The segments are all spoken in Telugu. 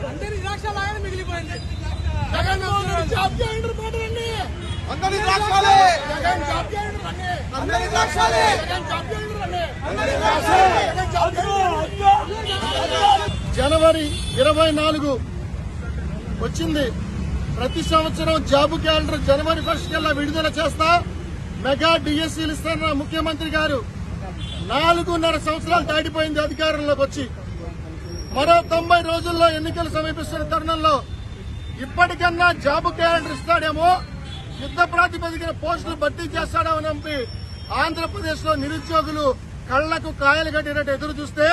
అందరి ద్రాక్షలాగానే మిగిలిపోయింది. జనవరి 24 వచ్చింది. ప్రతి సంవత్సరం జాబ్ క్యాలెండర్ జనవరి 1 కల్లా విడుదల చేస్తా మెగా డిఎస్సీలు ఇస్తున్న ముఖ్యమంత్రి గారు 4.5 సంవత్సరాలు దాటిపోయింది అధికారంలోకి వచ్చి. మరో 90 రోజుల్లో ఎన్నికలు సమీపిస్తున్న తరుణంలో ఇప్పటికన్నా జాబ్ క్యాలెండర్ ఇస్తాడేమో, యుద్ధ ప్రాతిపదికన పోస్టులు భర్తీ చేస్తాడో అని ఆంధ్రప్రదేశ్ లో నిరుద్యోగులు కళ్లకు కాయలు కట్టినట్టు ఎదురు చూస్తే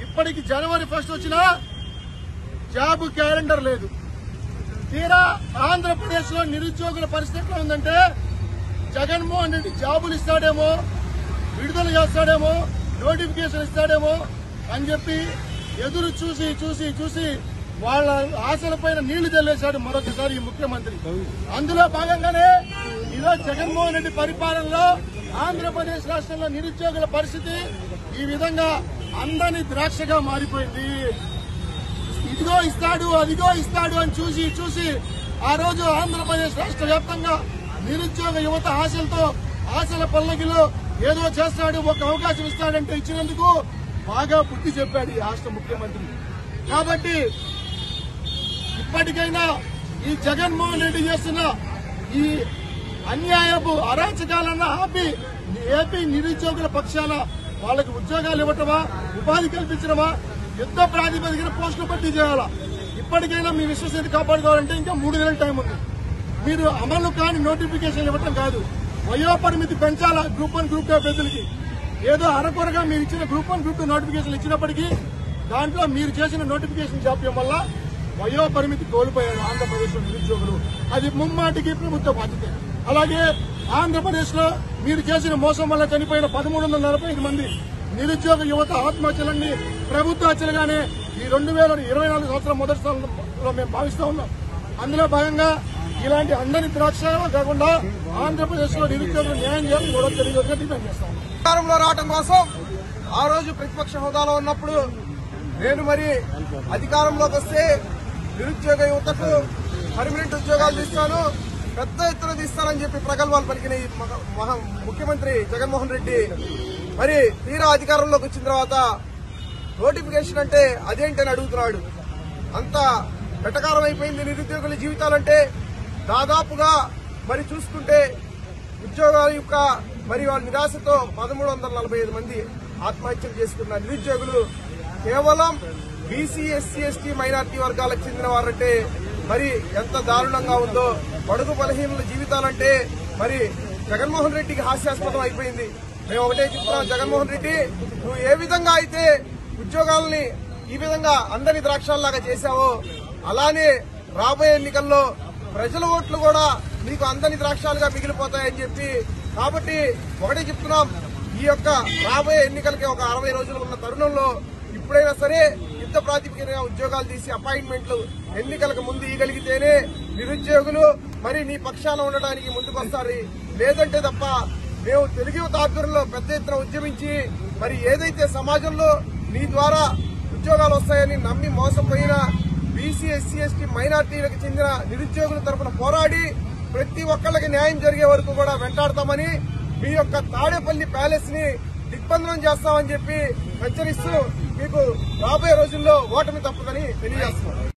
ఇప్పటికి జనవరి 1 వచ్చినా జాబ్ క్యాలెండర్ లేదు. తీరా ఆంధ్రప్రదేశ్ లో నిరుద్యోగుల పరిస్థితి ఎట్లా ఉందంటే, జగన్మోహన్ రెడ్డి జాబులు ఇస్తాడేమో, విడుదల చేస్తాడేమో, నోటిఫికేషన్ ఇస్తాడేమో అని చెప్పి ఎదురు చూసి చూసి చూసి వాళ్ళ ఆశలపైన నీళ్లు చల్లేశాడు మరొకసారి ఈ ముఖ్యమంత్రి. అందులో భాగంగానే ఈరోజు జగన్మోహన్ రెడ్డి పరిపాలనలో ఆంధ్రప్రదేశ్ రాష్ట్రంలో నిరుద్యోగుల పరిస్థితి ఈ విధంగా అందని ద్రాక్షగా మారిపోయింది. ఇదిగో ఇస్తాడు అదిగో ఇస్తాడు అని చూసి చూసి ఆ రోజు ఆంధ్రప్రదేశ్ రాష్ట్ర వ్యాప్తంగా నిరుద్యోగ యువత ఆశలతో ఆశల పల్లకిలో ఏదో చేస్తాడు, ఒక అవకాశం ఇస్తాడంటే ఇచ్చినందుకు బాగా బుద్ధి చెప్పాడు ఈ రాష్ట్ర ముఖ్యమంత్రి. కాబట్టి ఇప్పటికైనా ఈ జగన్మోహన్ రెడ్డి చేస్తున్న ఈ అన్యాయపు అరాచకాలన్నా ఆపి ఏపీ నిరుద్యోగుల పక్షాన వాళ్ళకి ఉద్యోగాలు ఇవ్వటమా, ఉపాధి కల్పించడమా, యుద్ధ ప్రాతిపదికన పోస్టులు భర్తీ చేయాలా. ఇప్పటికైనా మీ విశ్వసనీయత కాపాడుకోవాలంటే ఇంకా 3 నెలల టైం ఉంది. మీరు అమలు కాని నోటిఫికేషన్ ఇవ్వటం కాదు, వయోపరిమితి పెంచాలా గ్రూప్ 1 గ్రూప్ 2 అభ్యర్థులకి. ఏదో అరకొరగా మీరు ఇచ్చిన గ్రూప్ 1 గ్రూప్ 2 నోటిఫికేషన్ ఇచ్చినప్పటికీ దాంట్లో మీరు చేసిన నోటిఫికేషన్ జాప్యం వల్ల వయోపరిమితి కోల్పోయారు ఆంధ్రప్రదేశ్ లో నిరుద్యోగులు. అది ముమ్మాటికి ప్రభుత్వ బాధ్యత. అలాగే ఆంధ్రప్రదేశ్ లో మీరు చేసిన మోసం వల్ల చనిపోయిన 1345 మంది నిరుద్యోగ యువత ఆత్మహత్యలన్నీ ప్రభుత్వ హత్యలుగానే ఈ 2024 సంవత్సరం మొదటి స్థానంలో మేము భావిస్తా ఉన్నాం. అందులో భాగంగా ఇలాంటి అందరి ద్రాక్ష కాకుండా ఆంధ్రప్రదేశ్ లో నిరుద్యోగులు న్యాయం చేయాలని కూడా తెలియజేసి డిమాండ్ చేస్తాం. అధికారంలో రావడం కోసం ఆ రోజు ప్రతిపక్ష హోదాలో ఉన్నప్పుడు నేను మరి అధికారంలోకి వస్తే నిరుద్యోగ యువతకు పర్మనెంట్ ఉద్యోగాలు తీస్తాను, పెద్ద ఎత్తున తీస్తానని చెప్పి ప్రగల్భాలు పలికిన ఈ ముఖ్యమంత్రి జగన్మోహన్ రెడ్డి మరి తీరా అధికారంలోకి వచ్చిన తర్వాత నోటిఫికేషన్ అంటే అదేంటని అడుగుతున్నాడు. అంత వెటకారం అయిపోయింది నిరుద్యోగుల జీవితాలంటే. దాదాపుగా మరి చూసుకుంటే ఉద్యోగాల యొక్క మరి వాళ్ళ నిరాశతో 1345 మంది ఆత్మహత్యలు చేసుకున్న నిరుద్యోగులు కేవలం బీసీ, ఎస్సీ, ఎస్టీ, మైనార్టీ వర్గాలకు చెందిన వారంటే మరి ఎంత దారుణంగా ఉందో. బడుగు బలహీనుల జీవితాలంటే మరి జగన్మోహన్ రెడ్డికి హాస్యాస్పదం అయిపోయింది. మేము ఒకటే చెప్తున్నాం, జగన్మోహన్ రెడ్డి నువ్వు ఏ విధంగా అయితే ఉద్యోగాలని ఈ విధంగా అందరి ద్రాక్షాల్లాగా చేశావో అలానే రాబోయే ఎన్నికల్లో ప్రజల ఓట్లు కూడా నీకు అందని ద్రాక్షాలుగా మిగిలిపోతాయని చెప్పి, కాబట్టి ఒకటే చెప్తున్నాం, ఈ యొక్క రాబోయే ఎన్నికలకి ఒక 60 రోజులు ఉన్న తరుణంలో ఇప్పుడైనా సరే యుద్ధ ప్రాతిపదికన ఉద్యోగాలు తీసి అపాయింట్మెంట్లు ఎన్నికలకు ముందు ఇవ్వగలిగితేనే నిరుద్యోగులు మరి నీ పక్షాన ఉండడానికి ముందుకొస్తారు. లేదంటే తప్ప మేము తెలుగు యువత ఆధ్వర్యంలో పెద్ద ఎత్తున ఉద్యమించి మరి ఏదైతే సమాజంలో నీ ద్వారా ఉద్యోగాలు వస్తాయని నమ్మి మోసపోయిన బీసీ, ఎస్సీ, ఎస్టీ, మైనార్టీలకు చెందిన నిరుద్యోగుల తరఫున పోరాడి ప్రతి ఒక్కళ్ళకి న్యాయం జరిగే వరకు కూడా వెంటాడతామని, మీ యొక్క తాడేపల్లి ప్యాలెస్ ని దిగ్బంధనం చేస్తామని చెప్పి హెచ్చరిస్తూ మీకు రాబోయే రోజుల్లో ఓటమి తప్పదని తెలియజేస్తున్నాం.